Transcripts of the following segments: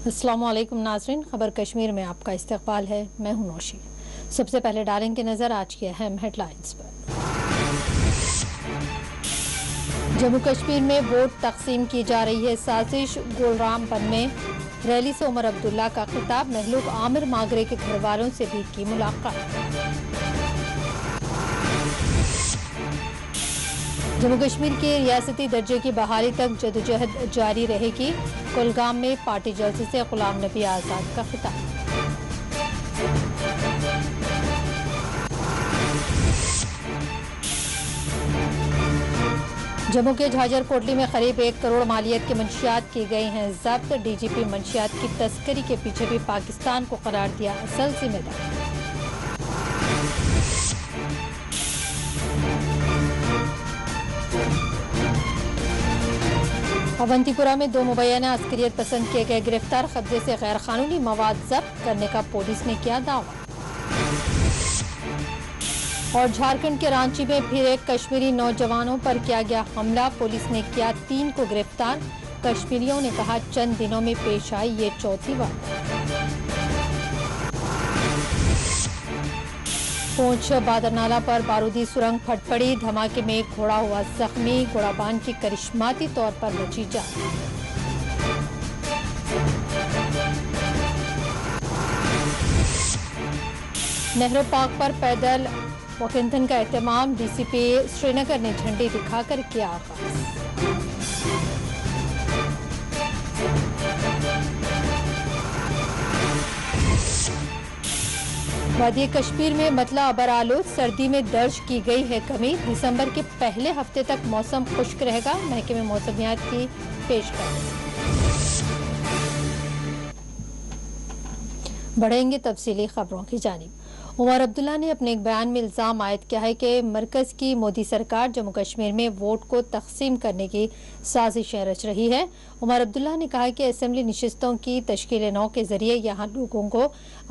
अस्सलामु अलैकुम नाज़रीन, खबर कश्मीर में आपका इस्तकबाल है। मैं हूं नौशी। सबसे पहले डालेंगे नजर आज की अहम हेडलाइंस पर। जम्मू कश्मीर में वोट तकसीम की जा रही है साजिश। गोलरामबन में रैली से उमर अब्दुल्ला का खिताब। महलूक आमिर मागरे के घर वालों से भी की मुलाकात। जम्मू कश्मीर के रियासती दर्जे की बहाली तक जदोजहद जारी रहेगी। कुलगाम में पार्टी जलसे से गुलाम नबी आजाद का खिताब। जम्मू के झाजर कोटली में करीब 1 करोड़ मालियत की मंशियात की गई हैं जब्त। डीजीपी मंशियात की तस्करी के पीछे भी पाकिस्तान को करार दिया असल जिम्मेदार। अवंतीपुरा में 2 मुबैना अस्करियत पसंद किए गए गिरफ्तार। कब्जे से गैर कानूनी मवाद जब्त करने का पुलिस ने किया दावा। और झारखंड के रांची में फिर एक कश्मीरी नौजवानों पर किया गया हमला। पुलिस ने किया 3 को गिरफ्तार। कश्मीरियों ने कहा चंद दिनों में पेश आई ये चौथी वारदात। पूंछ बादरनाला पर बारूदी सुरंग फट पड़ी। धमाके में एक घोड़ा हुआ जख्मी। घोड़ाबान की करिश्माती तौर पर बची जान। नेहरू पार्क पर पैदल वॉकिंथन का एहतमाम। डीसीपी श्रीनगर ने झंडी दिखाकर किया आगाज। वादी कश्मीर में मतला अबर आलूद। सर्दी में दर्ज की गई है कमी। दिसंबर के पहले हफ्ते तक मौसम खुश्क रहेगा। महकमे मौसमियात की पेशकश। बढ़ेंगे तफसीली खबरों की जानिब। उमर अब्दुल्ला ने अपने एक बयान में इल्जाम आयद किया है कि मरकज की मोदी सरकार जम्मू कश्मीर में वोट को तकसीम करने की साजिशें रच रही है। उमर अब्दुल्ला ने कहा कि असेंबली नशिस्तों की तश्कील नौ के जरिए यहाँ लोगों को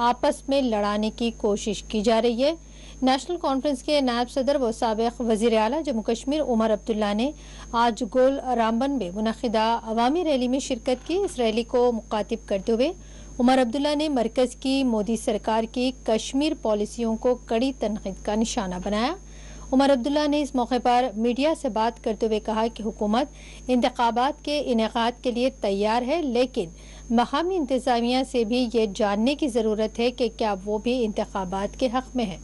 आपस में लड़ाने की कोशिश की जा रही है। नेशनल कॉन्फ्रेंस के नायब सदर व साबिक वजीर आला जम्मू कश्मीर उमर अब्दुल्ला ने आज गोलरामबन में मुनक़िदा अवामी रैली में शिरकत की। इस रैली को मुखातिब करते हुए उमर अब्दुल्ला ने मरकज की मोदी सरकार की कश्मीर पॉलिसियों को कड़ी तनकीद का निशाना बनाया। उमर अब्दुल्ला ने इस मौके पर मीडिया से बात करते हुए कहा कि हुकूमत इंतखाबात के इनेकाद के लिए तैयार है, लेकिन मकामी इंतजामिया से भी ये जानने की ज़रूरत है कि क्या वो भी इंतखाबात के हक़ में है।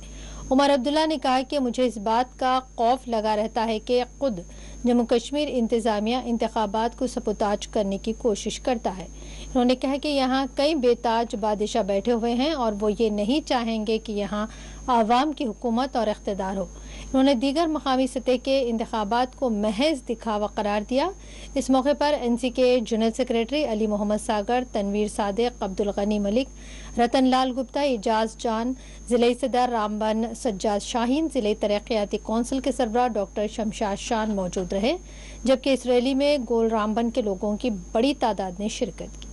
उमर अब्दुल्ला ने कहा कि मुझे इस बात का खौफ लगा रहता है कि खुद जम्मू कश्मीर इंतजामिया इंतखाबात को सबूताज करने की कोशिश करता है। उन्होंने कहा कि यहाँ कई बेताज बादशाह बैठे हुए हैं और वो ये नहीं चाहेंगे कि यहाँ आवाम की हुकूमत और इख्तिदार हो। उन्होंने दीगर मकामी सतह के इंतखाबात को महज दिखावा करार दिया। इस मौके पर NC के जनरल सेक्रेटरी अली मोहम्मद सागर, तनवीर सादिक, अब्दुल गनी मलिक, रतन लाल गुप्ता, एजाज जान, जिले सदर रामबन सज्जाद शाहीन, जिले तरक्याती कौंसिल के सरबराह डॉक्टर शमशाद शान मौजूद रहे। जबकि इस रैली में गोलरामबन के लोगों की बड़ी तादाद ने शिरकत की।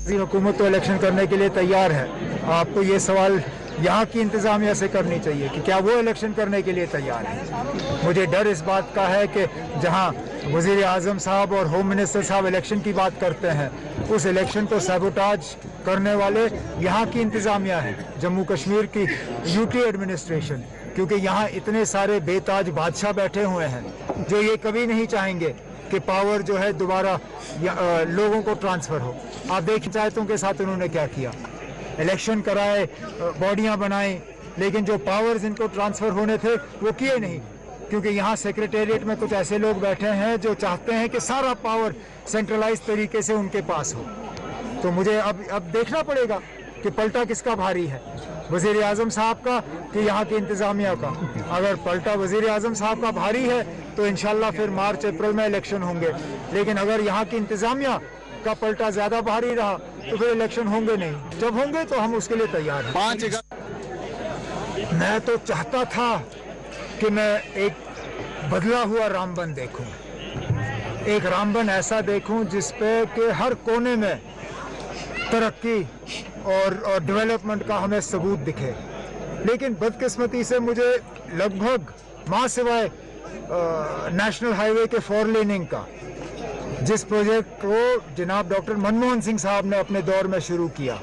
हुकूमत तो इलेक्शन करने के लिए तैयार है। आपको ये सवाल यहाँ की इंतज़ामिया से करनी चाहिए कि क्या वो इलेक्शन करने के लिए तैयार है। मुझे डर इस बात का है कि जहाँ वज़ीर आज़म साहब और होम मिनिस्टर साहब इलेक्शन की बात करते हैं, उस इलेक्शन को सैबोटाज करने वाले यहाँ की इंतज़ामिया है, जम्मू कश्मीर की यूटी एडमिनिस्ट्रेशन। क्योंकि यहाँ इतने सारे बेताज बादशाह बैठे हुए हैं जो ये कभी नहीं चाहेंगे कि पावर जो है दोबारा लोगों को ट्रांसफ़र हो। आप देख पंचायतों के साथ उन्होंने क्या किया, इलेक्शन कराए, बॉडियां बनाई, लेकिन जो पावर्स इनको ट्रांसफ़र होने थे वो किए नहीं। क्योंकि यहाँ सेक्रेटेरिएट में कुछ ऐसे लोग बैठे हैं जो चाहते हैं कि सारा पावर सेंट्रलाइज तरीके से उनके पास हो। तो मुझे अब देखना पड़ेगा कि पलटा किसका भारी है, वज़ीर आज़म साहब का कि यहाँ की इंतज़ामिया का। अगर पलटा वज़ीर आज़म साहब का भारी है तो इंशाल्लाह फिर मार्च अप्रैल में इलेक्शन होंगे। लेकिन अगर यहाँ की इंतज़ामिया का पलटा ज़्यादा भारी रहा तो फिर इलेक्शन होंगे नहीं। जब होंगे तो हम उसके लिए तैयार हैं। मैं तो चाहता था कि मैं एक बदला हुआ रामबन देखूं, एक रामबन ऐसा देखूं जिसपे कि हर कोने में तरक्की और डेवलपमेंट का हमें सबूत दिखे। लेकिन बदकिस्मती से मुझे लगभग माँ सिवाय नेशनल हाईवे के 4 लेनिंग का जिस प्रोजेक्ट को जनाब डॉक्टर मनमोहन सिंह साहब ने अपने दौर में शुरू किया,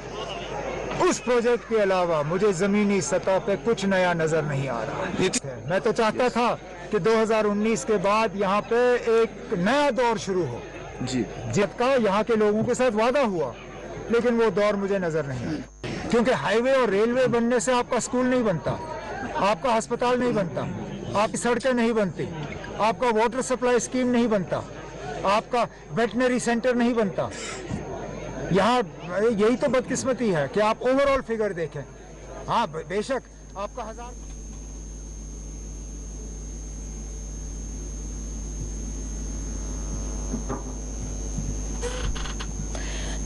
उस प्रोजेक्ट के अलावा मुझे जमीनी सतह पे कुछ नया नजर नहीं आ रहा। मैं तो चाहता था कि 2019 के बाद यहाँ पे एक नया दौर शुरू हो जी, जिसका यहाँ के लोगों के साथ वादा हुआ, लेकिन वो दौर मुझे नजर नहीं आया। क्योंकि हाईवे और रेलवे बनने से आपका स्कूल नहीं बनता, आपका अस्पताल नहीं बनता, आपकी सड़कें नहीं बनती, आपका वाटर सप्लाई स्कीम नहीं बनता, आपका वेटनरी सेंटर नहीं बनता। यहाँ यही तो बदकिस्मती है कि आप ओवरऑल फिगर देखें। हाँ बेशक आपका 1000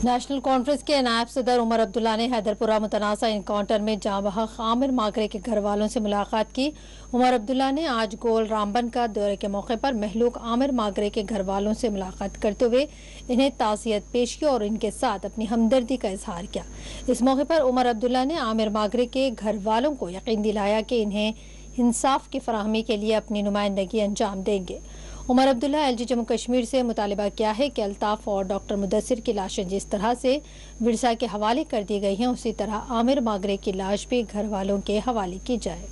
नेशनल कॉन्फ्रेंस के नायब सदर उमर अब्दुल्ला ने हैदरपुरा मुतनाज़ा इनकाउंटर में जाँ बहक आमिर मागरे के घर वालों से मुलाकात की। उमर अब्दुल्ला ने आज गोल रामबन का दौरे के मौके पर महलूक आमिर मागरे के घर वालों से मुलाकात करते हुए इन्हें ताज़ियत पेश की और इनके साथ अपनी हमदर्दी का इजहार किया। इस मौके पर उमर अब्दुल्ला ने आमिर मागरे के घर वालों को यकीन दिलाया कि इन्हें इंसाफ की फराहमी के लिए अपनी नुमाइंदगी अंजाम देंगे। उमर अब्दुल्ला एलजी जम्मू कश्मीर से मुतालबा किया है कि अल्ताफ और डॉक्टर मुदस्सिर की लाशें जिस तरह से विरसा के हवाले कर दी गई हैं, उसी तरह आमिर मागरे की लाश भी घर वालों के हवाले की जाए।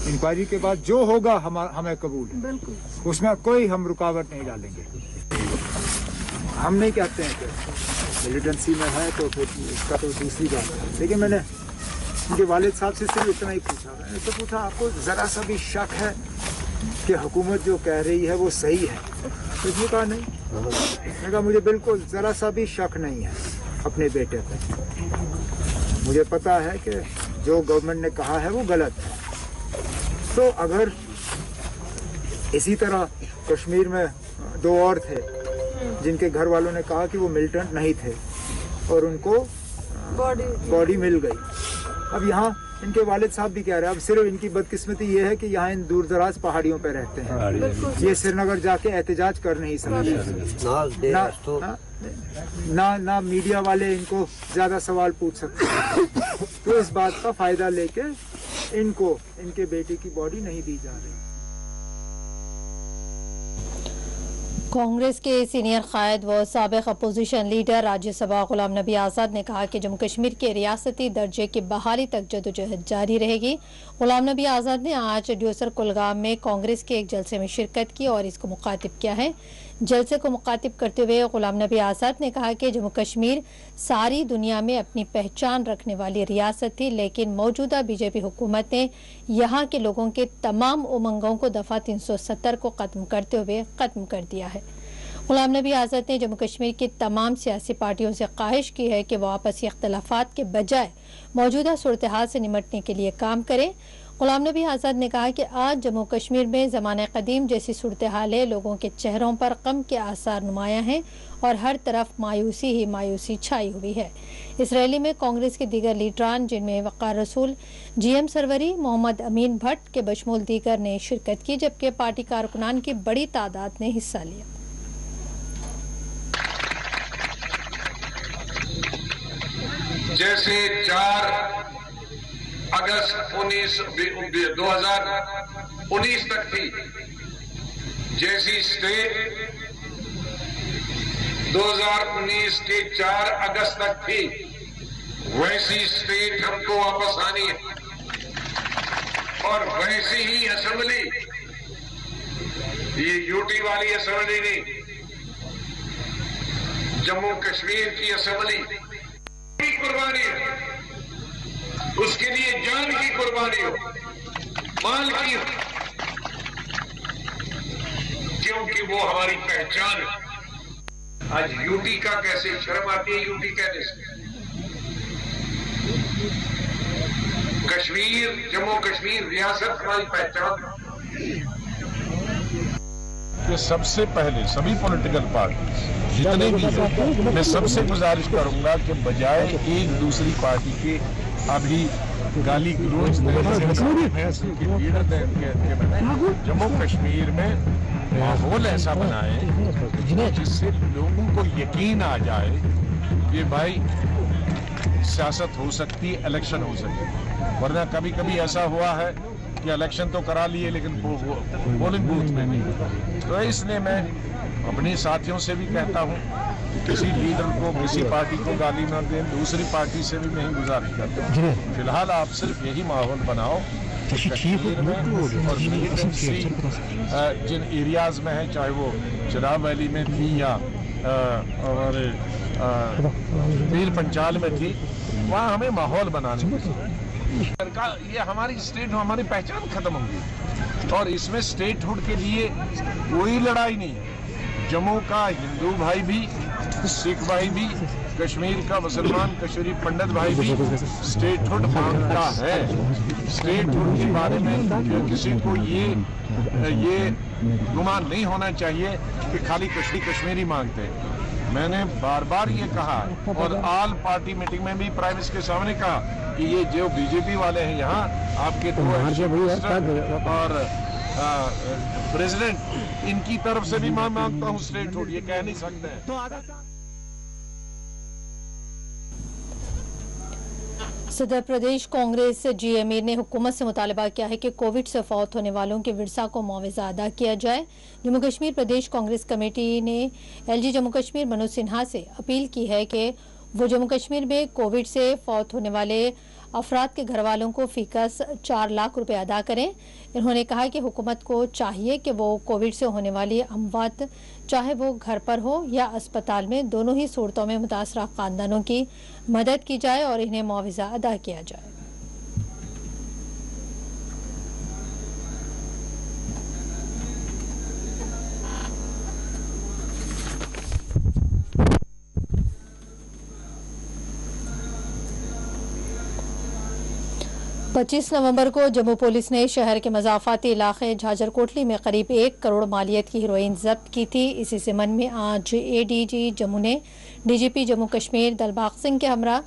इंक्वायरी के बाद जो होगा हमें कबूल है, उसमें कोई हम रुकावट नहीं डालेंगे। हम नहीं कहते हैं कि मिलिटेंसी में है तो फिर इसका तो दूसरी बात है, लेकिन मैंने उनके वालिद साहब से सिर्फ इतना ही पूछा। मैंने तो पूछा आपको ज़रा सा भी शक है कि हुकूमत जो कह रही है वो सही है? तो उसने कहा नहीं। मैंने कहा मुझे बिल्कुल ज़रा सा भी शक नहीं है अपने बेटे पे। मुझे पता है कि जो गवर्नमेंट ने कहा है वो गलत है। तो अगर इसी तरह कश्मीर में 2 और थे जिनके घर वालों ने कहा कि वो मिलिटेंट नहीं थे और उनको बॉडी मिल गई। अब यहाँ इनके वालिद साहब भी कह रहे हैं, अब सिर्फ इनकी बदकिस्मती ये है कि यहाँ इन दूर दराज पहाड़ियों पे रहते हैं, ये श्रीनगर जाके एहतजाज कर नहीं सकते, ना मीडिया वाले इनको ज्यादा सवाल पूछ सकते। तो इस बात का फायदा लेके इनको इनके बेटे की बॉडी नहीं दी जा रही। कांग्रेस के सीनियर कायद व साबिक अपोजिशन लीडर राज्यसभा गुलाम नबी आज़ाद ने कहा कि जम्मू कश्मीर के रियासती दर्जे की बहाली तक जदोजहद जारी रहेगी। गुलाम नबी आज़ाद ने आज ड्यूसर कुलगाम में कांग्रेस के एक जलसे में शिरकत की और इसको मुखातिब किया है। जलसे को मुखातिब करते हुए गुलाम नबी आज़ाद ने कहा कि जम्मू कश्मीर सारी दुनिया में अपनी पहचान रखने वाली रियासत थी, लेकिन मौजूदा बीजेपी हुकूमत ने यहाँ के लोगों के तमाम उमंगों को दफ़ा 370 को ख़त्म करते हुए ख़त्म कर दिया है। गुलाम नबी आज़ाद ने जम्मू कश्मीर की तमाम सियासी पार्टियों से ख्वाहिश की है कि वह आपसी इख्तलाफात के बजाय मौजूदा सूरत हाल से निमटने के लिए काम करें। गुलाम नबी आज़ाद ने कहा कि आज जम्मू कश्मीर में ज़माने क़दीम जैसी सूरत हाल है, लोगों के चेहरों पर गम के आसार नुमायां हैं और हर तरफ मायूसी ही मायूसी छाई हुई है। इस रैली में कांग्रेस के दीगर लीडरान जिनमें वक़ार रसूल, GM सरवरी, मोहम्मद अमीन भट्ट के बशमूल दीगर ने शिरकत की, जबकि पार्टी कारकुनान की बड़ी तादाद ने हिस्सा लिया। जैसे 4 अगस्त 2019 तक थी, जैसी स्टेट 2019 के 4 अगस्त तक थी, वैसी स्टेट हमको वापस आनी है और वैसी ही असेंबली, ये यूटी वाली असेंबली नहीं, जम्मू कश्मीर की असेंबली की कुर्बानी है, उसके लिए जान की कुर्बानी हो, माल की हो, क्योंकि वो हमारी पहचान है। आज यूटी का कैसे शर्म आती है यूटी कहने से। कश्मीर, जम्मू कश्मीर रियासत हमारी पहचान है। कि सबसे पहले सभी पॉलिटिकल पार्टी जितने भी हैं, मैं सबसे गुजारिश करूंगा कि बजाय एक दूसरी पार्टी के अभी गाली गलौज जम्मू कश्मीर में माहौल ऐसा बनाए जिससे लोगों को यकीन आ जाए कि भाई सियासत हो सकती है, इलेक्शन हो सकती है। वरना कभी कभी ऐसा हुआ है कि इलेक्शन तो करा लिए लेकिन पोलिंग बूथ में नहीं। तो इसलिए मैं अपने साथियों से भी कहता हूं कि किसी लीडर को, किसी पार्टी को गाली न दें। दूसरी पार्टी से भी मैं गुजारिश करता हूं, फिलहाल आप सिर्फ यही माहौल बनाओ कश्मीर में और मिलिटेंसी जिन एरियाज में है, चाहे वो चिनाब वैली में थी या हमारे पीर पंचाल में थी, वहाँ हमें माहौल बनाने का। ये हमारी स्टेट, हमारी पहचान खत्म होगी और इसमें स्टेटहुड के लिए कोई लड़ाई नहीं है। जम्मू का हिंदू भाई भी, सिख भाई भी, कश्मीर का मुसलमान कश्मीरी पंडित भाई भी स्टेटहुड मांगता है। स्टेटहुड के बारे में किसी को ये गुमान नहीं होना चाहिए कि खाली कश्मीरी मांगते हैं। मैंने बार बार ये कहा और ऑल पार्टी मीटिंग में भी प्राइम मिनिस्टर के सामने कहा कि ये जो बीजेपी वाले हैं यहाँ, आपके दो और प्रेसिडेंट, इनकी तरफ से भी मैं मांगता हूँ स्टेटहुड। ये कह नहीं सकते हैं। सदर प्रदेश कांग्रेस जी अमीर ने हुकूमत से मुतालबा किया है कि कोविड से फौत होने वालों के विरसा को मुआवजा अदा किया जाए। जम्मू कश्मीर प्रदेश कांग्रेस कमेटी ने एलजी जम्मू कश्मीर मनोज सिन्हा से अपील की है कि वो जम्मू कश्मीर में कोविड से फौत होने वाले अफराद के घर वालों को फीकस 4 लाख रुपए अदा करें। इन्होंने कहा कि हुकूमत को चाहिए कि वो कोविड से होने वाली अमवात, चाहे वो घर पर हो या अस्पताल में, दोनों ही सूरतों में मुतासरा खानदानों की मदद की जाए और इन्हें मुआवजा अदा किया जाए। पच्चीस नवंबर को जम्मू पुलिस ने शहर के मजाफाती इलाके झाजर कोटली में करीब 1 करोड़ मालियत की हेरोइन जब्त की थी। इसी ज़िमन में आज एडीजी जम्मू ने डीजीपी जम्मू कश्मीर दिलबाग सिंह के हमरा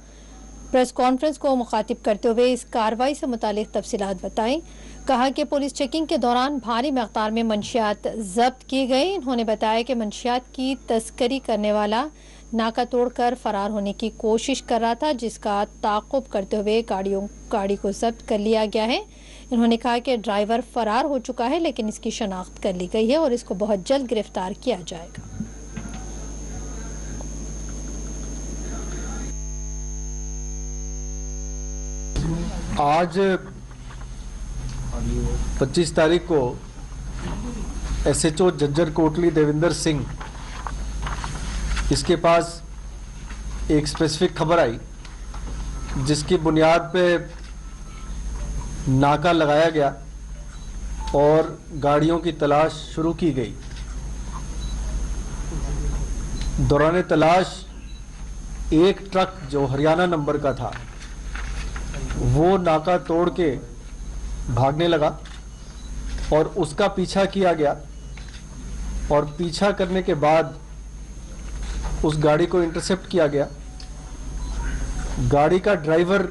प्रेस कॉन्फ्रेंस को मुखातिब करते हुए इस कार्रवाई से मुतालिक तफसीलात बताई। कहा कि पुलिस चेकिंग के दौरान भारी मकदार में मंशियात जब्त की गई। इन्होंने बताया कि मंशियात की तस्करी करने वाला नाका तोड़कर फरार होने की कोशिश कर रहा था, जिसका ताक़ुब करते हुए गाड़ी को जब्त कर लिया गया है। इन्होंने कहा कि ड्राइवर फरार हो चुका है, लेकिन इसकी शनाख्त कर ली गई है और इसको बहुत जल्द गिरफ्तार किया जाएगा। आज 25 तारीख को एसएचओ झज्जर कोटली देविंदर सिंह, इसके पास एक स्पेसिफिक खबर आई जिसकी बुनियाद पे नाका लगाया गया और गाड़ियों की तलाश शुरू की गई। दौरान तलाश एक ट्रक जो हरियाणा नंबर का था वो नाका तोड़ के भागने लगा और उसका पीछा किया गया और पीछा करने के बाद उस गाड़ी को इंटरसेप्ट किया गया। गाड़ी का ड्राइवर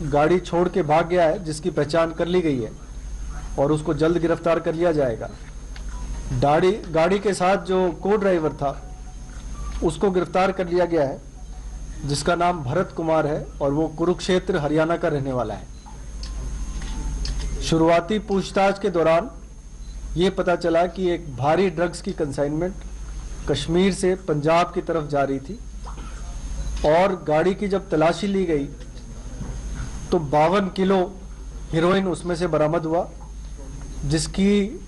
गाड़ी छोड़ के भाग गया है, जिसकी पहचान कर ली गई है और उसको जल्द गिरफ्तार कर लिया जाएगा। गाड़ी के साथ जो को ड्राइवर था उसको गिरफ्तार कर लिया गया है, जिसका नाम भरत कुमार है और वो कुरुक्षेत्र हरियाणा का रहने वाला है। शुरुआती पूछताछ के दौरान ये पता चला कि एक भारी ड्रग्स की कंसाइनमेंट कश्मीर से पंजाब की तरफ जा रही थी और गाड़ी की जब तलाशी ली गई तो 52 किलो हेरोइन उसमें से बरामद हुआ, जिसकी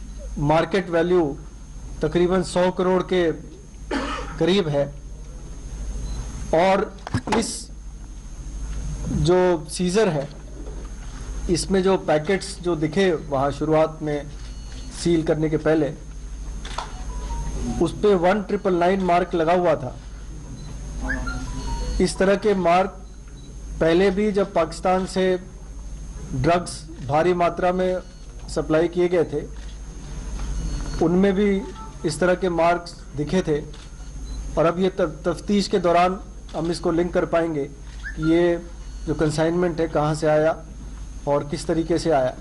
मार्केट वैल्यू तकरीबन 100 करोड़ के करीब है। और इस जो सीजर है, इसमें जो पैकेट्स जो दिखे वहाँ शुरुआत में सील करने के पहले, उस पे 1999 मार्क लगा हुआ था। इस तरह के मार्क पहले भी जब पाकिस्तान से ड्रग्स भारी मात्रा में सप्लाई किए गए थे, उनमें भी इस तरह के मार्क्स दिखे थे। और अब ये तफ्तीश के दौरान हम इसको लिंक कर पाएंगे कि ये जो कंसाइनमेंट है कहाँ से आया और किस तरीके से आया।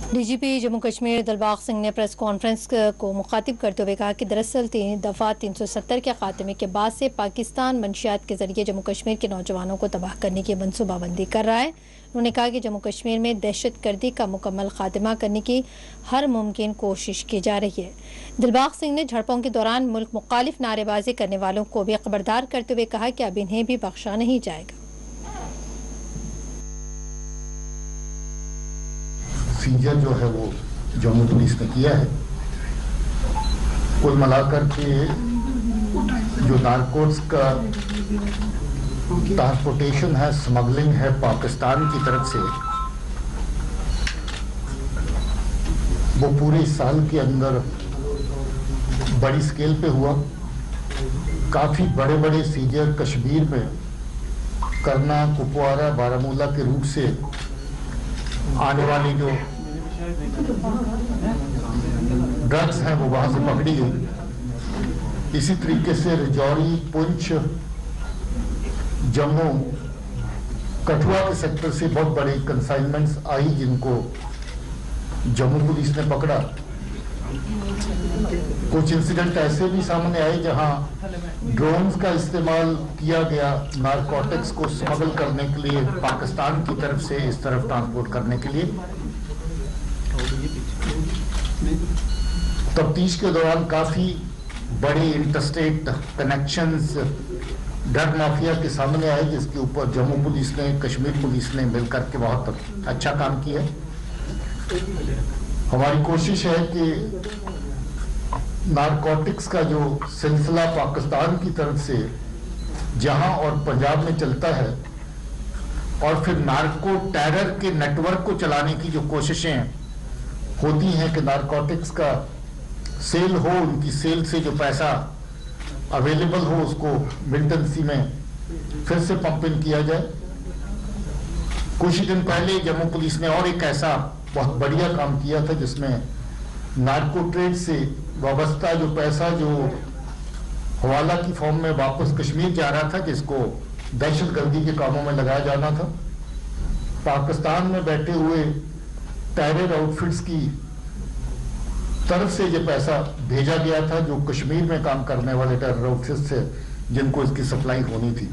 डीजीपी जम्मू कश्मीर दिलबाग सिंह ने प्रेस कॉन्फ्रेंस को मुखातिब करते हुए कहा कि दरअसल 3 दफ़ा 370 के खात्मे के बाद से पाकिस्तान मंशियात के जरिए जम्मू कश्मीर के नौजवानों को तबाह करने की मनसूबाबंदी कर रहा है। उन्होंने कहा कि जम्मू कश्मीर में दहशतगर्दी का मुकम्मल खात्मा करने की हर मुमकिन कोशिश की जा रही है। दिलबाग सिंह ने झड़पों के दौरान मुल्क मुखालिफ नारेबाजी करने वालों को भी खबरदार करते हुए कहा कि अब इन्हें भी बख्शा नहीं जाएगा। सीजर जो है वो जम्मू पुलिस ने किया है। कुल मिलाकर के जो नारकोटिक्स का ट्रांसपोर्टेशन है, स्मगलिंग है पाकिस्तान की तरफ से, वो पूरे साल के अंदर बड़ी स्केल पे हुआ। काफ़ी बड़े बड़े सीजर कश्मीर में करना, कुपवारा, बारामूला के रूट से आने वाली जो ड्रग्स हैं वो वहां से पकड़ी गई। इसी तरीके से राजौरी, पुंछ, जम्मू, कठुआ के सेक्टर से बहुत बड़ी कंसाइनमेंट्स आई जिनको जम्मू पुलिस ने पकड़ा। कुछ इंसिडेंट ऐसे भी सामने आए जहां ड्रोन्स का इस्तेमाल किया गया नारकोटिक्स को स्मगल करने के लिए, पाकिस्तान की तरफ से इस तरफ ट्रांसपोर्ट करने के लिए। तफ्तीश के दौरान काफी बड़े इंटरस्टेट कनेक्शंस ड्रग माफिया के सामने आए, जिसके ऊपर जम्मू पुलिस ने, कश्मीर पुलिस ने मिलकर के बहुत अच्छा काम किया। हमारी कोशिश है कि नारकोटिक्स का जो सिलसिला पाकिस्तान की तरफ से जहां और पंजाब में चलता है, और फिर नार्को टेरर के नेटवर्क को चलाने की जो कोशिशें होती हैं कि नारकोटिक्स का सेल हो, उनकी सेल से जो पैसा अवेलेबल हो उसको मिलिटेंसी में फिर से पंप इन किया जाए। कुछ ही दिन पहले जम्मू पुलिस ने और एक ऐसा बहुत बढ़िया काम किया था जिसमें नार्को ट्रेड से वाबस्ता जो पैसा जो हवाला की फॉर्म में वापस कश्मीर जा रहा था, जिसको दहशतगर्दी के कामों में लगाया जाना था, पाकिस्तान में बैठे हुए टेरर आउटफिट्स की तरफ से ये पैसा भेजा गया था, जो कश्मीर में काम करने वाले टेरर आउटफिट्स थे जिनको इसकी सप्लाई होनी थी।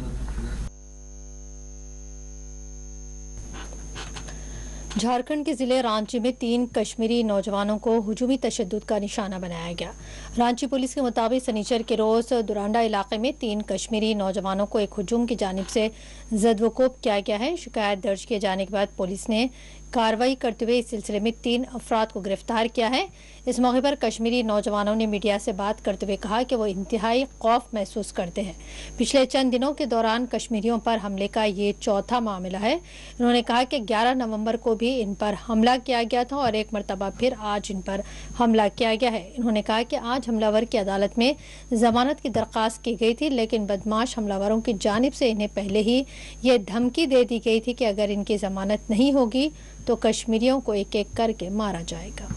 झारखंड के जिले रांची में 3 कश्मीरी नौजवानों को हुजूमी तशद्दुद का निशाना बनाया गया। रांची पुलिस के मुताबिक सनीचर के रोज दुरांडा इलाके में 3 कश्मीरी नौजवानों को एक हुजूम की जानिब से जद्वकोब किया गया है। शिकायत दर्ज किए जाने के बाद पुलिस ने कार्रवाई करते हुए इस सिलसिले में 3 अफराद को गिरफ्तार किया है। इस मौके पर कश्मीरी नौजवानों ने मीडिया से बात करते हुए कहा कि वो इंतहाई खौफ महसूस करते हैं। पिछले चंद दिनों के दौरान कश्मीरियों पर हमले का ये चौथा मामला है। उन्होंने कहा कि 11 नवंबर को भी इन पर हमला किया गया था और एक मरतबा फिर आज इन पर हमला किया गया है। उन्होंने कहा कि आज हमलावर की अदालत में जमानत की दरख्वास्त की गई थी, लेकिन बदमाश हमलावरों की जानिब से इन्हें पहले ही ये धमकी दे दी गई थी कि अगर इनकी जमानत नहीं होगी तो कश्मीरियों को एक एक करके मारा जाएगा।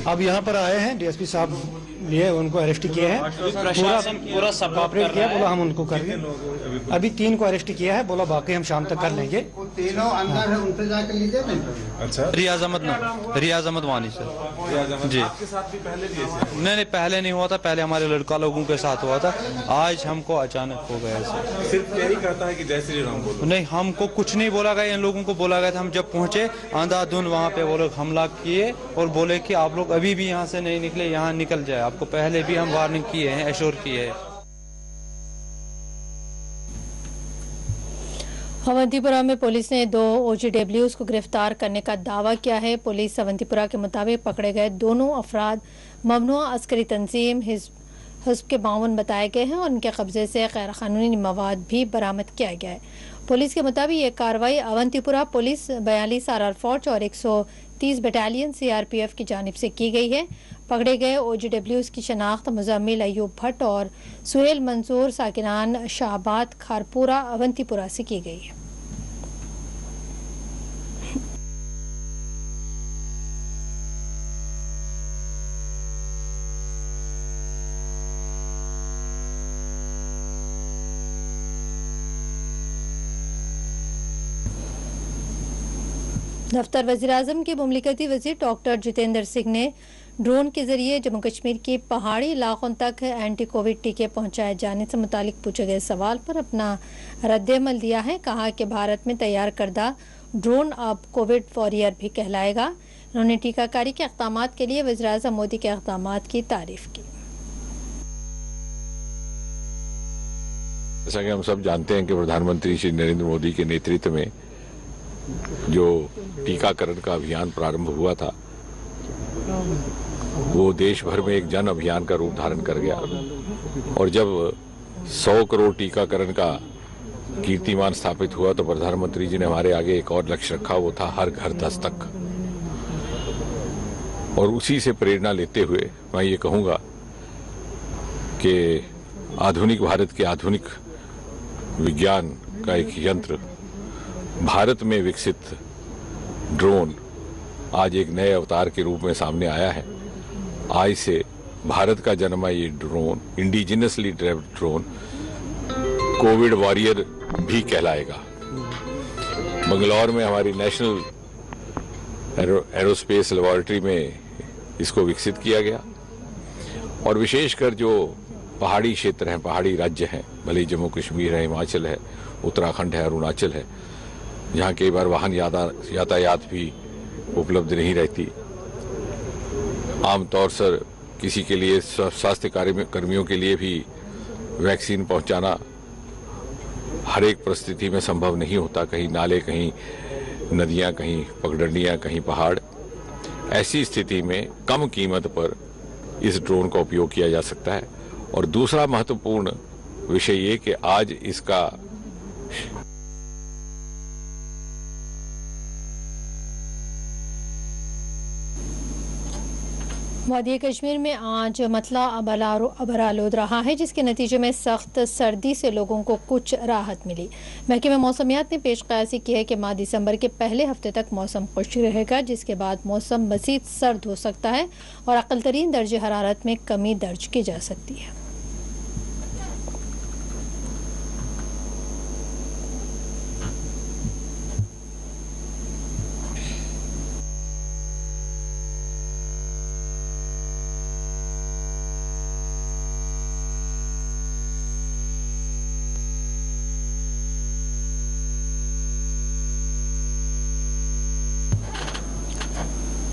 अब यहाँ पर आए हैं, डीएसपी साहब लिए उनको अरेस्ट किए हैं, पूरा कॉपरेट किया, बोला हम उनको करेंगे। अभी 3 को अरेस्ट किया है, बोला बाकी हम शाम तक कर लेंगे। तीनों अंदर है, उनसे जाकर लीजिए। अच्छा, रियाज अहमद वानी सर जी। आपके साथ भी पहले भी ऐसे? नहीं, पहले नहीं हुआ था, पहले हमारे लड़का लोगों के साथ हुआ था, आज हमको अचानक हो गया ऐसे। सिर्फ यही कहता है कि जय श्री राम बोलो? नहीं, हमको कुछ नहीं बोला गया, इन लोगों को बोला गया था। हम जब पहुंचे अंधाधुंध वहाँ पे वो लोग हमला किए और बोले कि आप लोग अभी भी यहाँ से नहीं निकले, यहाँ निकल जाए, आपको पहले भी हम वार्निंग किए हैं, एश्योर किए हैं। अवंतीपुरा में पुलिस ने 2 OGWs को गिरफ्तार करने का दावा किया है। पुलिस अवंतीपुरा के मुताबिक पकड़े गए दोनों अफराद ममनुआ अस्करी तंजीम हिज़्ब के माउन बताए गए हैं और उनके कब्जे से गैर कानूनी मवाद भी बरामद किया गया है। पुलिस के मुताबिक ये कार्रवाई अवंतीपुरा पुलिस 42 RR फौज और 130 बटालियन CRPF की जानिब से की गई है। पकड़े गए OGWs की शनाख्त मुजम्मिल अयूब भट्ट और सुहेल मंसूर साकिनान शाहबाद खारपुरा अवंतीपुरा से की गई है। दफ्तर वज़ीर-ए-आज़म के मुमलिकती वज़ीर डॉक्टर जितेंद्र सिंह ने ड्रोन के जरिए जम्मू कश्मीर के पहाड़ी इलाकों तक एंटी कोविड टीके पहुंचाए जाने से मुतालिक पूछे गए सवाल पर अपना रद्द-ए-अमल दिया है। कहा कि भारत में तैयार करदा ड्रोन अब कोविड वॉरियर भी कहलाएगा। उन्होंने टीकाकारी के इक़दामात के लिए वज़ीर-ए-आज़म मोदी के इक़दामात की तारीफ की। जैसा कि हम सब जानते हैं कि प्रधानमंत्री श्री नरेंद्र मोदी के नेतृत्व में जो टीकाकरण का अभियान प्रारंभ हुआ था वो देश भर में एक जन अभियान का रूप धारण कर गया और जब 100 करोड़ टीकाकरण का कीर्तिमान स्थापित हुआ तो प्रधानमंत्री जी ने हमारे आगे एक और लक्ष्य रखा, वो था हर घर दस्तक। और उसी से प्रेरणा लेते हुए मैं ये कहूँगा कि आधुनिक भारत के आधुनिक विज्ञान का एक यंत्र भारत में विकसित ड्रोन आज एक नए अवतार के रूप में सामने आया है। आज से भारत का जन्मा ये drone, indigenously developed drone, Covid warrior भी कहलाएगा। बंगलौर में हमारी नेशनल एरोस्पेस लेबोरेटरी में इसको विकसित किया गया और विशेषकर जो पहाड़ी क्षेत्र हैं, पहाड़ी राज्य हैं, भले ही जम्मू कश्मीर है, हिमाचल है, उत्तराखंड है, अरुणाचल है, जहाँ कई बार वाहन यातायात भी उपलब्ध नहीं रहती। आमतौर पर किसी के लिए स्वास्थ्य कर्मियों के लिए भी वैक्सीन पहुंचाना हर एक परिस्थिति में संभव नहीं होता। कहीं नाले, कहीं नदियां, कहीं पगडंडियां, कहीं पहाड़। ऐसी स्थिति में कम कीमत पर इस ड्रोन का उपयोग किया जा सकता है। और दूसरा महत्वपूर्ण विषय ये कि आज इसका वादी कश्मीर में आज मतला अबरालूद रहा है, जिसके नतीजे में सख्त सर्दी से लोगों को कुछ राहत मिली। महकमे मौसमियात ने पेश कयासी की है कि माह दिसंबर के पहले हफ्ते तक मौसम खुश्क रहेगा, जिसके बाद मौसम मज़ीद सर्द हो सकता है और अक़लतरीन दर्जे हरारत में कमी दर्ज की जा सकती है।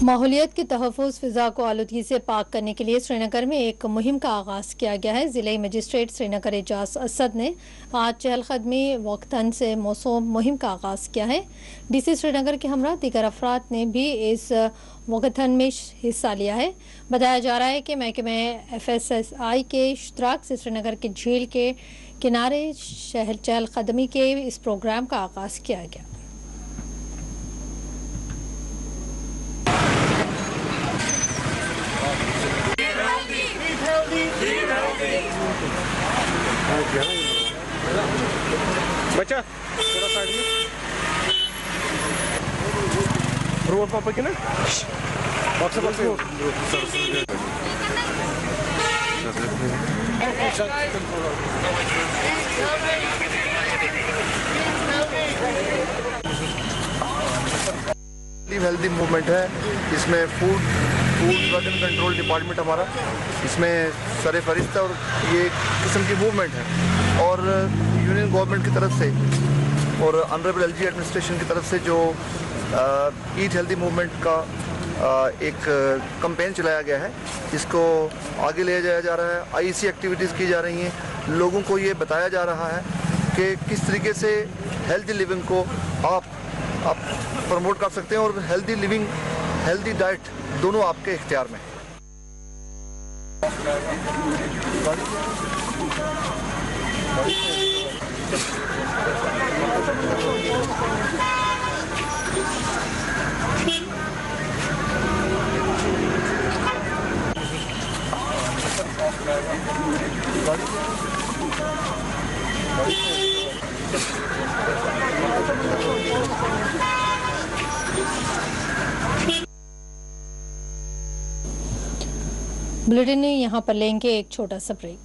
माहौलियत के तहफ़्फ़ुज़ फ़िज़ा को आलूदगी से पाक करने के लिए श्रीनगर में एक मुहिम का आगाज़ किया गया है। ज़िले मजिस्ट्रेट श्रीनगर एजाज असद ने आज चहलकदमी वक्तन से मौसम मुहिम का आगाज़ किया है। DC श्रीनगर के हमरा दीगर अफराद ने भी इस वक्तन में हिस्सा लिया है। बताया जा रहा है कि महकमे FSSI के इश्तराक से श्रीनगर के झील के किनारे शहर चहलकदमी के इस प्रोग्राम का आगाज़ किया गया। बच्चा थोड़ा साइड में रोड पापा की ना हेल्दी मूवमेंट है। इसमें food drug and control department हमारा इसमें सरे फरिश्त है और ये एक किस्म की मूवमेंट है। और यूनियन गवर्नमेंट की तरफ से और ऑनरेबल LG एडमिनिस्ट्रेशन की तरफ से जो ईट हेल्दी मूवमेंट का एक कैंपेन चलाया गया है, इसको आगे ले जाया जा रहा है। IEC एक्टिविटीज़ की जा रही हैं। लोगों को ये बताया जा रहा है कि किस तरीके से हेल्दी लिविंग को आप प्रमोट कर सकते हैं और हेल्दी लिविंग, हेल्दी डाइट दोनों आपके इख्तियार में है। बुलेटिन में यहाँ पर लेंगे एक छोटा सा ब्रेक।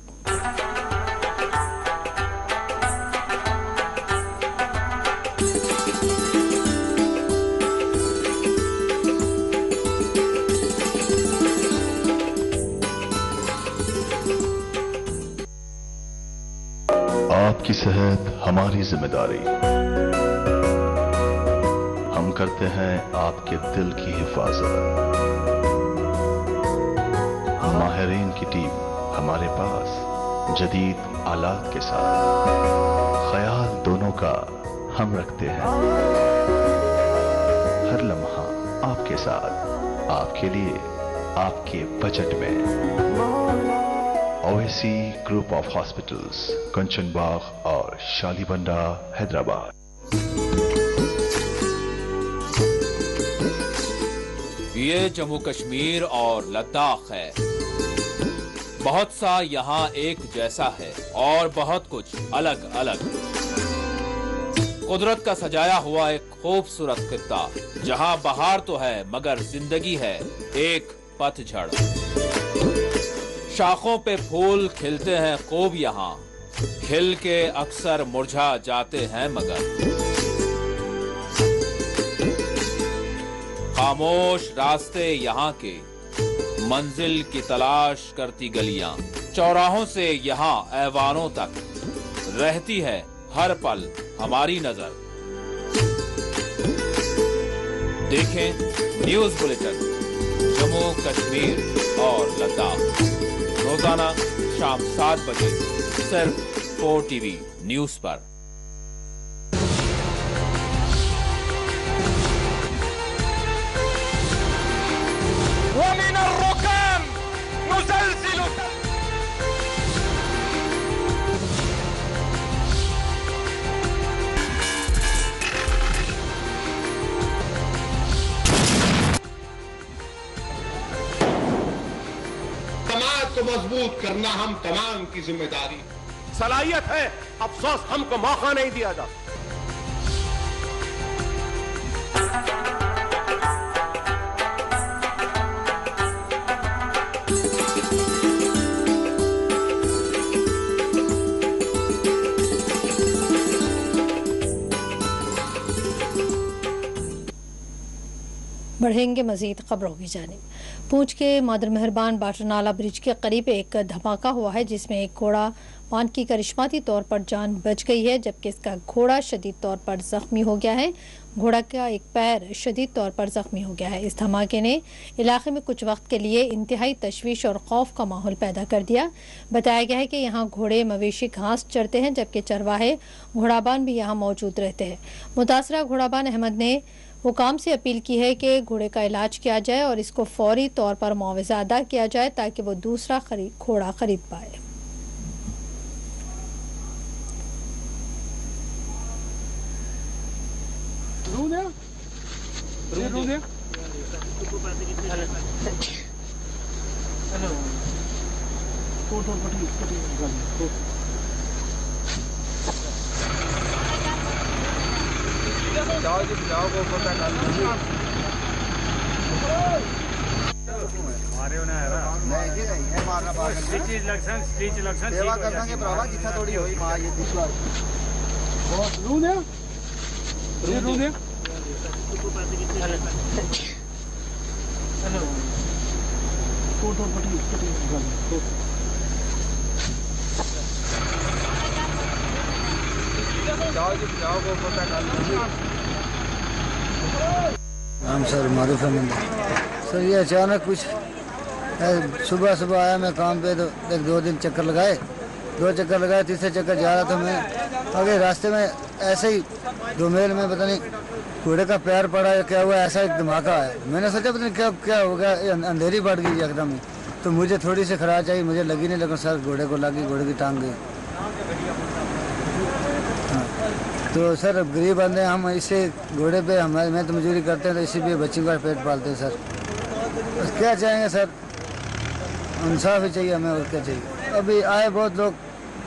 आपकी सेहत हमारी जिम्मेदारी। हम करते हैं आपके दिल की हिफाजत। माहिरीन की टीम हमारे पास जदीद आलात के साथ, ख्याल दोनों का हम रखते हैं। हर लम्हा आपके साथ, आपके लिए, आपके बजट में। ओएसी ग्रुप ऑफ हॉस्पिटल्स, कंचन बाग और शालीबंडा, हैदराबाद। ये जम्मू कश्मीर और लद्दाख है। बहुत सा यहाँ एक जैसा है और बहुत कुछ अलग अलग। कुदरत का सजाया हुआ एक खूबसूरत खित्ता, जहाँ बहार तो है मगर जिंदगी है एक पतझड़। शाखों पे फूल खिलते हैं खूब यहाँ, खिल के अक्सर मुरझा जाते हैं मगर। खामोश रास्ते यहाँ के, मंजिल की तलाश करती गलियां, चौराहों से यहाँ ऐवानों तक रहती है हर पल हमारी नजर। देखें न्यूज बुलेटिन जम्मू कश्मीर और लद्दाख रोजाना शाम 7 बजे सिर्फ 4TV न्यूज पर। को मजबूत करना हम तमाम की जिम्मेदारी। सलाहियत है, अफसोस हमको मौका नहीं दिया जाता। बढ़ेंगे मजीद खबरों की जानिब। पूंछ के मादर मेहरबान बाटरनाला ब्रिज के करीब एक धमाका हुआ है, जिसमें एक घोड़ा पान की करिश्माती तौर पर जान बच गई है, जबकि इसका घोड़ा शदीद तौर पर जख्मी हो गया है। घोड़ा का एक पैर शदीद तौर पर जख्मी हो गया है। इस धमाके ने इलाके में कुछ वक्त के लिए इंतहाई तशवीश और खौफ का माहौल पैदा कर दिया। बताया गया है कि यहाँ घोड़े मवेशी घास चरते हैं, जबकि चरवाहे घोड़ाबान भी यहाँ मौजूद रहते हैं। मुतासरा घोड़ाबान अहमद ने हुकाम से अपील की है कि घोड़े का इलाज किया जाए और इसको फौरी तौर पर मुआवजा अदा किया जाए ताकि वो दूसरा घोड़ा खरीद पाए। सेवा करना भरावा जितना थोड़ी होई मां ये दिशा हम सर मारूफ अहमद सर, ये अचानक कुछ सुबह सुबह आया मैं काम पे, तो एक 2 दिन चक्कर लगाए, तीसरे चक्कर जा रहा था मैं, आगे रास्ते में ऐसे ही 2 मील में पता नहीं घोड़े का पैर पड़ा या क्या हुआ, ऐसा एक धमाका आया। मैंने सोचा पता नहीं क्या हो गया, अंधेरी बढ़ गई एकदम ही, तो मुझे थोड़ी सी खराश आई, मुझे लगी नहीं, लेकिन सर घोड़े को लगी, घोड़े की टांग गई। तो सर गरीब बंदे हम, इससे घोड़े पे हमारे मैं तो मजदूरी करते हैं, तो इसी पे बच्चों का पेट पालते हैं सर। बस क्या चाहेंगे सर, इंसाफ ही चाहिए हमें, और क्या चाहिए। अभी आए बहुत लोग,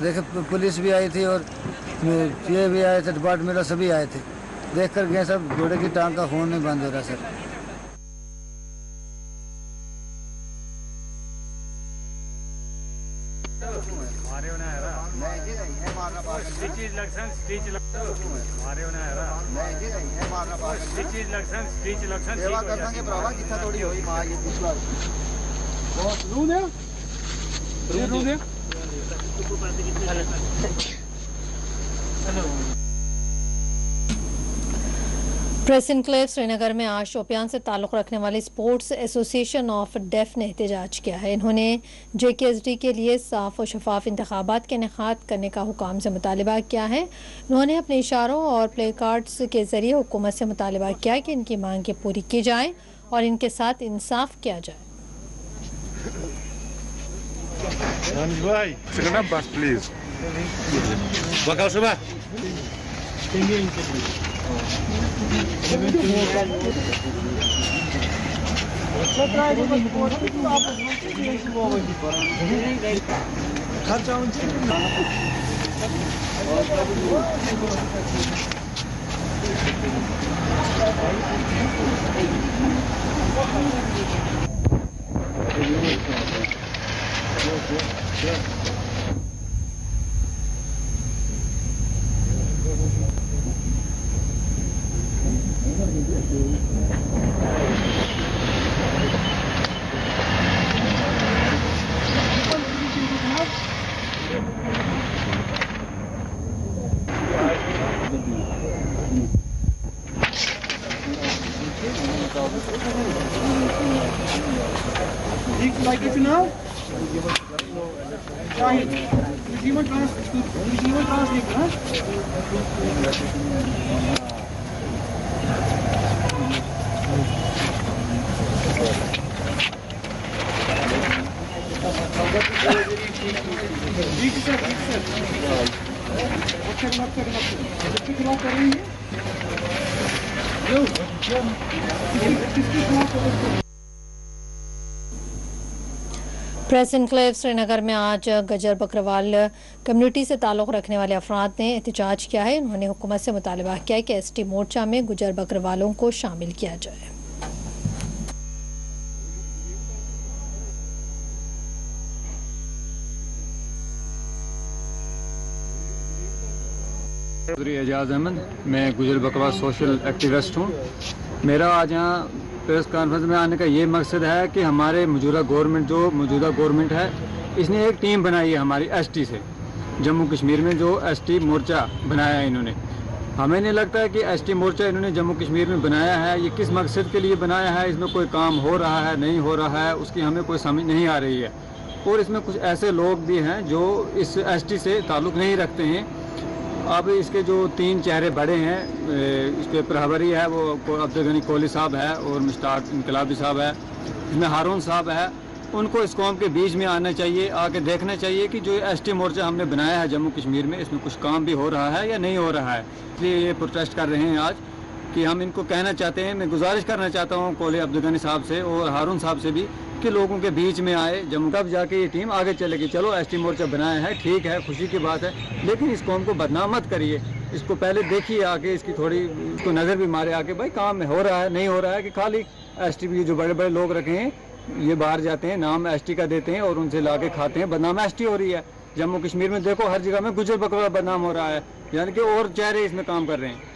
देखे पुलिस भी आई थी और ये भी आए थे, डिपार्टमेंट सभी आए थे, देख कर गए सब, घोड़े की टांग का खून नहीं बंद हो रहा सर। सेवा करना के भरावा जितना थोड़ी होई मां ये दिशा प्रेस एनक्लेव श्रीनगर में आज शोपियान से ताल्लुक़ रखने वाली स्पोर्ट्स एसोसिएशन ऑफ डेफ ने एहतजाज किया है। इन्होंने JKSD के लिए साफ और शफाफ इंतखाबात के इनेकाद करने का हुकाम से मुतालबा किया है। उन्होंने अपने इशारों और प्ले कार्ड्स के जरिए हुकूमत से मुतालबा किया कि इनकी मांगें पूरी की जाएं और इनके साथ इंसाफ किया जाए। Like it now? Shahid, receiver translate, huh? Press enclave Srinagar में आज गजर बकरवाल कम्युनिटी से ताल्लुक़ रखने वाले अफराद ने एहतजाज किया है। उन्होंने हुकूमत से मुतालबा किया कि ST मोर्चा में गुजर बकरवालों को शामिल किया जाए। एजाज अहमद, मैं गुजर बकरवाल सोशल एक्टिविस्ट हूँ। मेरा आज यहाँ प्रेस कॉन्फ्रेंस में आने का ये मकसद है कि हमारे मौजूदा गवर्नमेंट है, इसने एक टीम बनाई है हमारी ST से। जम्मू कश्मीर में जो ST मोर्चा बनाया है इन्होंने, हमें नहीं लगता है कि ST मोर्चा इन्होंने जम्मू कश्मीर में बनाया है, ये किस मकसद के लिए बनाया है, इसमें कोई काम हो रहा है नहीं हो रहा है, उसकी हमें कोई समझ नहीं आ रही है। और इसमें कुछ ऐसे लोग भी हैं जो इस ST से ताल्लुक़ नहीं रखते हैं। अब इसके जो 3 चेहरे बड़े हैं, इसके प्रहबरी है वो अब्दुल गनी कोहली साहब है और मुश्ताक इनकलाबी साहब है, इसमें हारून साहब है। उनको इस कौम के बीच में आना चाहिए, आके देखना चाहिए कि जो ST मोर्चा हमने बनाया है जम्मू कश्मीर में, इसमें कुछ काम भी हो रहा है या नहीं हो रहा है। इसलिए ये प्रोटेस्ट कर रहे हैं आज कि हम इनको कहना चाहते हैं, मैं गुजारिश करना चाहता हूँ कोहली अब्दुल गनी साहब से और हारून साहब से भी कि लोगों के बीच में आए। जम्मू तब जाके ये टीम आगे चलेगी। चलो ST मोर्चा बनाया है, ठीक है, खुशी की बात है, लेकिन इस कौम को बदनाम मत करिए। इसको पहले देखिए आके, इसकी थोड़ी इसको नज़र भी मारे आके, भाई काम हो रहा है नहीं हो रहा है, कि खाली ST जो बड़े बड़े लोग रखे हैं ये बाहर जाते हैं, नाम ST का देते हैं और उनसे ला के खाते हैं। बदनाम ST हो रही है। जम्मू कश्मीर में देखो हर जगह में गुजर बकरवाल बदनाम हो रहा है, यानी कि और चेहरे इसमें काम कर रहे हैं।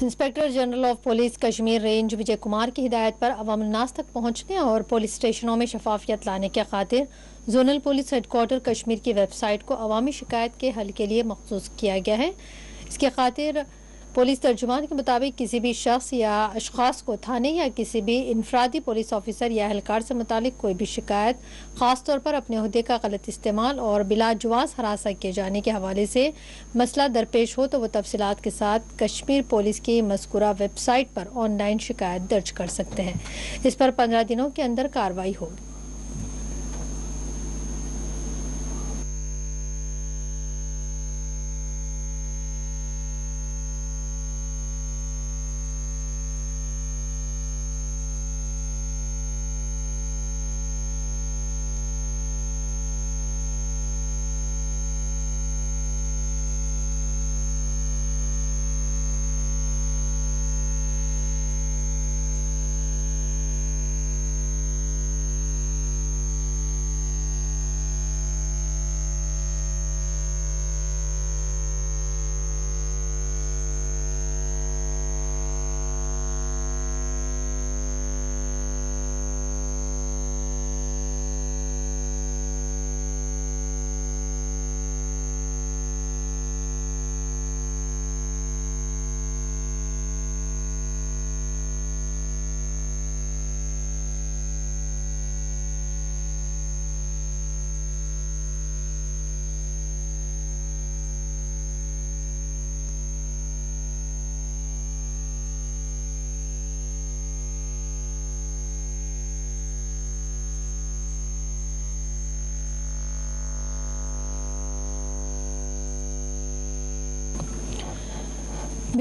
Inspector general of police Kashmir range Vijay Kumar की हिदायत पर अवाम उन्नास तक पहुंचने और पुलिस स्टेशनों में शफाफियत लाने के खातिर जोनल पुलिस हेडक्वार्टर कश्मीर की वेबसाइट को अवामी शिकायत के हल के लिए मखसूस किया गया है। इसके खातिर पुलिस तर्जुमान के मुताबिक किसी भी शख्स या अशखास को थाने या किसी भी इनफरादी पुलिस ऑफिसर या एहलकार से मुतालिक कोई भी शिकायत, ख़ास तौर पर अपने ओहदे का गलत इस्तेमाल और बिलाजवाज़ हरासा किए जाने के हवाले से मसला दरपेश हो तो वह तफसीलात के साथ कश्मीर पुलिस की मज़कूरा वेबसाइट पर ऑनलाइन शिकायत दर्ज कर सकते हैं। इस पर 15 दिनों के अंदर कार्रवाई होगी।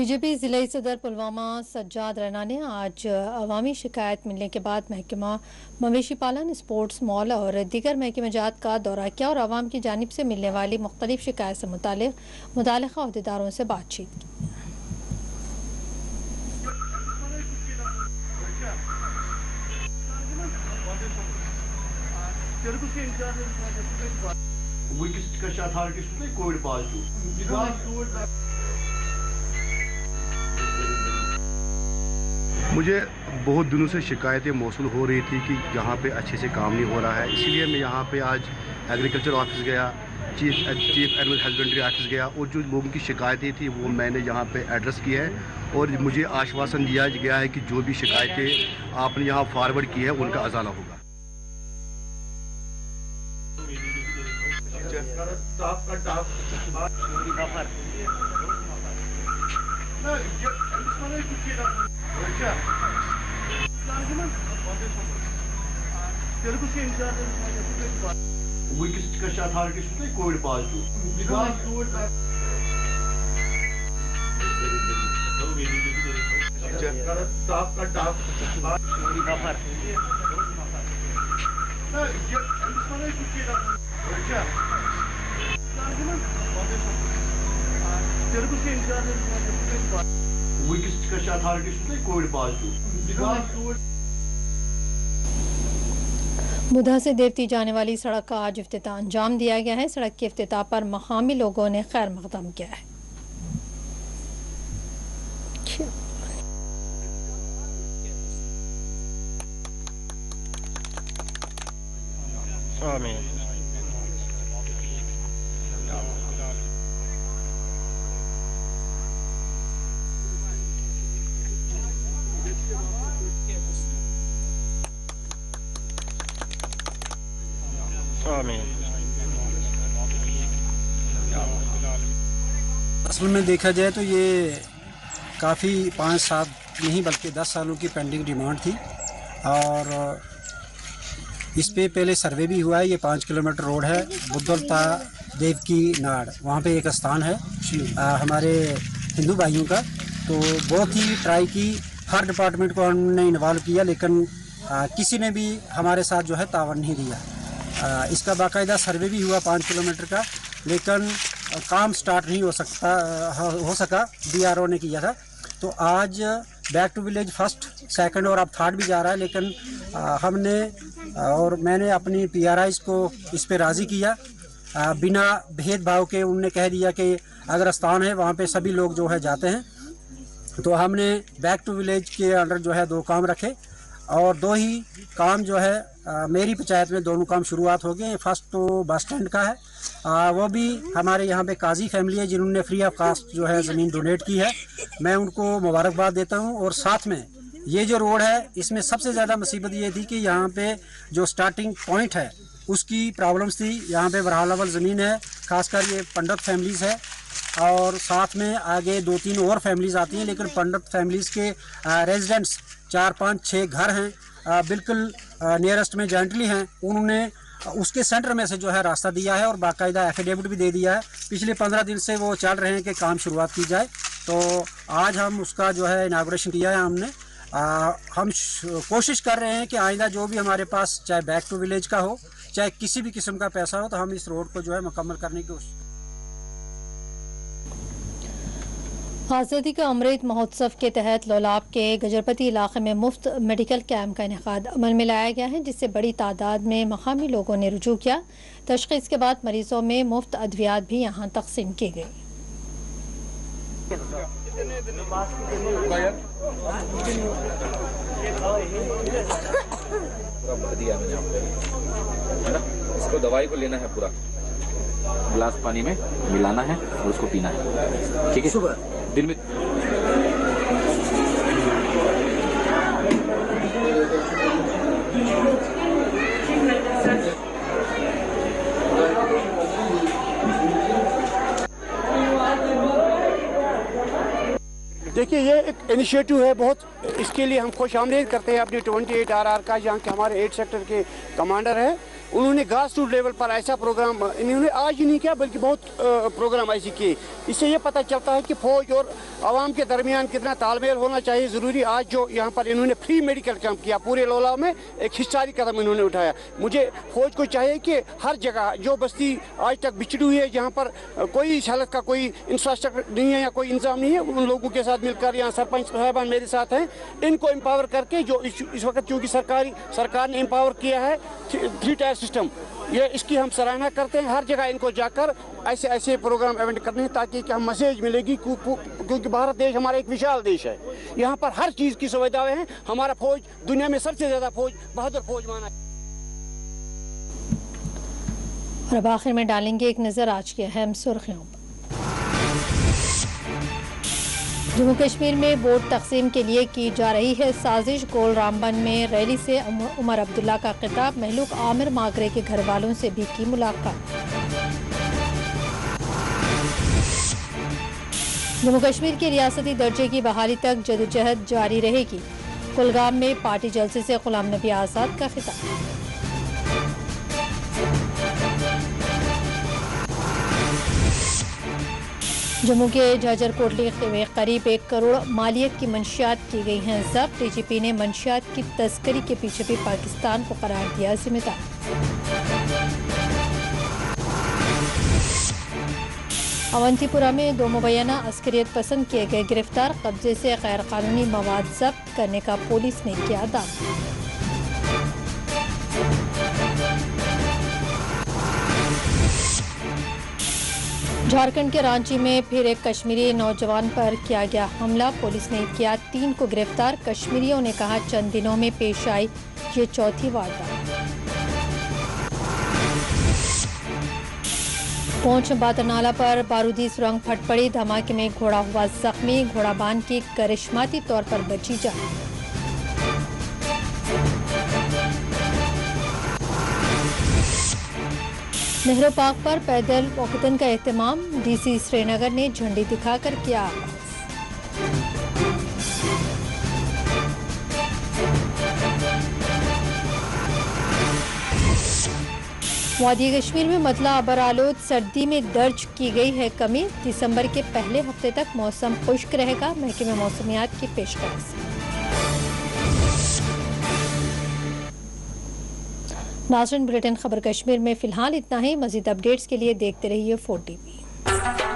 बीजेपी जिले सदर पुलवामा सज्जाद रैना ने आज अवामी शिकायत मिलने के बाद महकमा मवेशी पालन, स्पोर्ट्स मॉल और दीगर महकमे जात का दौरा किया और आवाम की जानिब से मिलने वाली मुख्तलिफ शिकायत से मुताल्लिक़ अहदेदारों से बातचीत की। मुझे बहुत दिनों से शिकायतें मौसूल हो रही थी कि यहाँ पे अच्छे से काम नहीं हो रहा है, इसीलिए मैं यहाँ पे आज एग्रीकल्चर ऑफिस गया, चीफ एनिमल हस्बेंड्री ऑफिस गया और जो लोगों की शिकायतें थी वो मैंने यहाँ पे एड्रेस की है और मुझे आश्वासन दिया गया है कि जो भी शिकायतें आपने यहाँ फॉरवर्ड की है उनका अजाला होगा। बुधा से देवती जाने वाली सड़क का आज इफ्तिताह अंजाम दिया गया है। सड़क के इफ्तिताह पर मकामी लोगों ने खैर मकदम किया है। असल में देखा जाए तो ये काफ़ी 5-7 नहीं बल्कि 10 सालों की पेंडिंग डिमांड थी और इस पे पहले सर्वे भी हुआ है। ये 5 किलोमीटर रोड है बुद्धलता देव की नाड़, वहाँ पे एक स्थान है हमारे हिंदू भाइयों का। तो बहुत ही ट्राई की, हर डिपार्टमेंट को हमने इन्वॉल्व किया, लेकिन किसी ने भी हमारे साथ जो है तावन नहीं दिया। इसका बाकायदा सर्वे भी हुआ 5 किलोमीटर का, लेकिन काम स्टार्ट नहीं हो सका। BRO ने किया था। तो आज back to village first, second और अब थर्ड भी जा रहा है, लेकिन हमने और मैंने अपनी PRIs को इस पे राज़ी किया बिना भेदभाव के। उनने कह दिया कि अगर स्थान है वहाँ पे सभी लोग जो है जाते हैं। तो हमने बैक टू विलेज के अंडर जो है 2 काम रखे और 2 ही काम जो है मेरी पंचायत में दोनों काम शुरुआत हो गए। फर्स्ट तो बस स्टैंड का है, वो भी हमारे यहाँ पे काजी फैमिली है जिन्होंने फ्री ऑफ कास्ट जो है ज़मीन डोनेट की है, मैं उनको मुबारकबाद देता हूँ। और साथ में ये जो रोड है इसमें सबसे ज़्यादा मुसीबत ये थी कि यहाँ पे जो स्टार्टिंग पॉइंट है उसकी प्रॉब्लम्स थी। यहाँ पे बरहाल ज़मीन है, खासकर ये पंडित फैमिलीज़ है और साथ में आगे 2-3 और फैमिलीज़ आती हैं, लेकिन पंडित फैमिलीज़ के रेजिडेंट्स 4-5-6 घर हैं बिल्कुल नियरेस्ट में जॉइंटली हैं। उन्होंने उसके सेंटर में से जो है रास्ता दिया है और बाकायदा एफिडेविट भी दे दिया है। पिछले 15 दिन से वो चल रहे हैं कि काम शुरुआत की जाए। तो आज हम उसका जो है इनागुरेशन किया है हमने। हम कोशिश कर रहे हैं कि आइंदा जो भी हमारे पास चाहे बैक टू विलेज का हो चाहे किसी भी किस्म का पैसा हो, तो हम इस रोड को जो है मुकम्मल करने की कोशिश। आज़ादी का अमृत महोत्सव के तहत लोलाब के गजरपति इलाके में मुफ्त मेडिकल कैंप का इनेकाद अमल में लाया गया है, जिससे बड़ी तादाद में मकामी लोगों ने रुजू किया। तशख़ीस के बाद मरीजों में मुफ्त अद्वियात भी यहाँ तकसीम की गई। इसको दवाई को लेना है, पूरा गिलास पानी में मिलाना है और उसको पीना है, ठीक है? सुबह दिन में देखिए ये एक इनिशिएटिव है बहुत, इसके लिए हम खुश आमदीद करते हैं अपनी 28 RR का, जहाँ के हमारे 8 सेक्टर के कमांडर है उन्होंने ग्रास रूट लेवल पर ऐसा प्रोग्राम इन्होंने आज ही नहीं किया बल्कि बहुत प्रोग्राम ऐसे किए। इससे ये पता चलता है कि फौज और आवाम के दरमियान कितना तालमेल होना चाहिए ज़रूरी। आज जो यहाँ पर इन्होंने फ्री मेडिकल कैंप किया पूरे लोला में, एक हिस्टोरिक कदम इन्होंने उठाया। मुझे फौज को चाहिए कि हर जगह जो बस्ती आज तक बिछड़ी हुई है, जहाँ पर कोई इस हालत का कोई इंफ्रास्ट्रक्चर नहीं है या कोई इंतजाम नहीं है, उन लोगों के साथ मिलकर, यहाँ सरपंच साहबान मेरे साथ हैं, इनको एम्पावर करके जो इस वक्त चूँकि सरकार ने एम्पावर किया है 3 टायर सिस्टम, ये इसकी हम सराहना करते हैं। हर जगह इनको जाकर ऐसे ऐसे प्रोग्राम इवेंट करने हैं ताकि कि हम मैसेज मिलेगी, क्योंकि भारत देश हमारा एक विशाल देश है, यहाँ पर हर चीज़ की सुविधाएं हैं। हमारा फौज दुनिया में सबसे ज़्यादा फौज बहादुर फौज माना है। और अब आखिर में डालेंगे एक नज़र आज की अहम सुर्खियों पर। जम्मू कश्मीर में वोट तकसीम के लिए की जा रही है साजिश। गोल रामबन में रैली से उमर अब्दुल्ला का खिताब। महलूक आमिर मागरे के घर वालों से भी की मुलाकात। जम्मू कश्मीर के रियासती दर्जे की बहाली तक जदोजहद जारी रहेगी। कुलगाम में पार्टी जलसे से गुलाम नबी आज़ाद का खिताब। जम्मू के झाझर कोटली में करीब 1 करोड़ मालियत की मंशियात की गई हैं जब्त। डीजीपी ने मंशियात की तस्करी के पीछे भी पाकिस्तान को करार दिया जिम्मेदार। अवंतीपुरा में 2 मुबैना अस्करियत पसंद किए गए गिरफ्तार। कब्जे से गैर कानूनी मवाद जब्त करने का पुलिस ने किया दावा। झारखंड के रांची में फिर एक कश्मीरी नौजवान पर किया गया हमला। पुलिस ने किया 3 को गिरफ्तार। कश्मीरियों ने कहा चंद दिनों में पेश आई ये 4थी वारदात। पहुंच बातनाला पर बारूदी सुरंग फट पड़ी। धमाके में घोड़ा हुआ जख्मी। घोड़ाबान की करिश्माती तौर पर बची जान। नेहरू पार्क पर पैदल वॉकथन का एहतमाम। डीसी श्रीनगर ने झंडी दिखाकर किया आगाज। वादी कश्मीर में मतला अबर आलूद। सर्दी में दर्ज की गई है कमी। दिसंबर के पहले हफ्ते तक मौसम खुश्क रहेगा। महकमे मौसमियात की पेशकश। नाज़रीन, बुलेटिन खबर कश्मीर में फिलहाल इतना ही। मज़ीद अपडेट्स के लिए देखते रहिए 4 TV।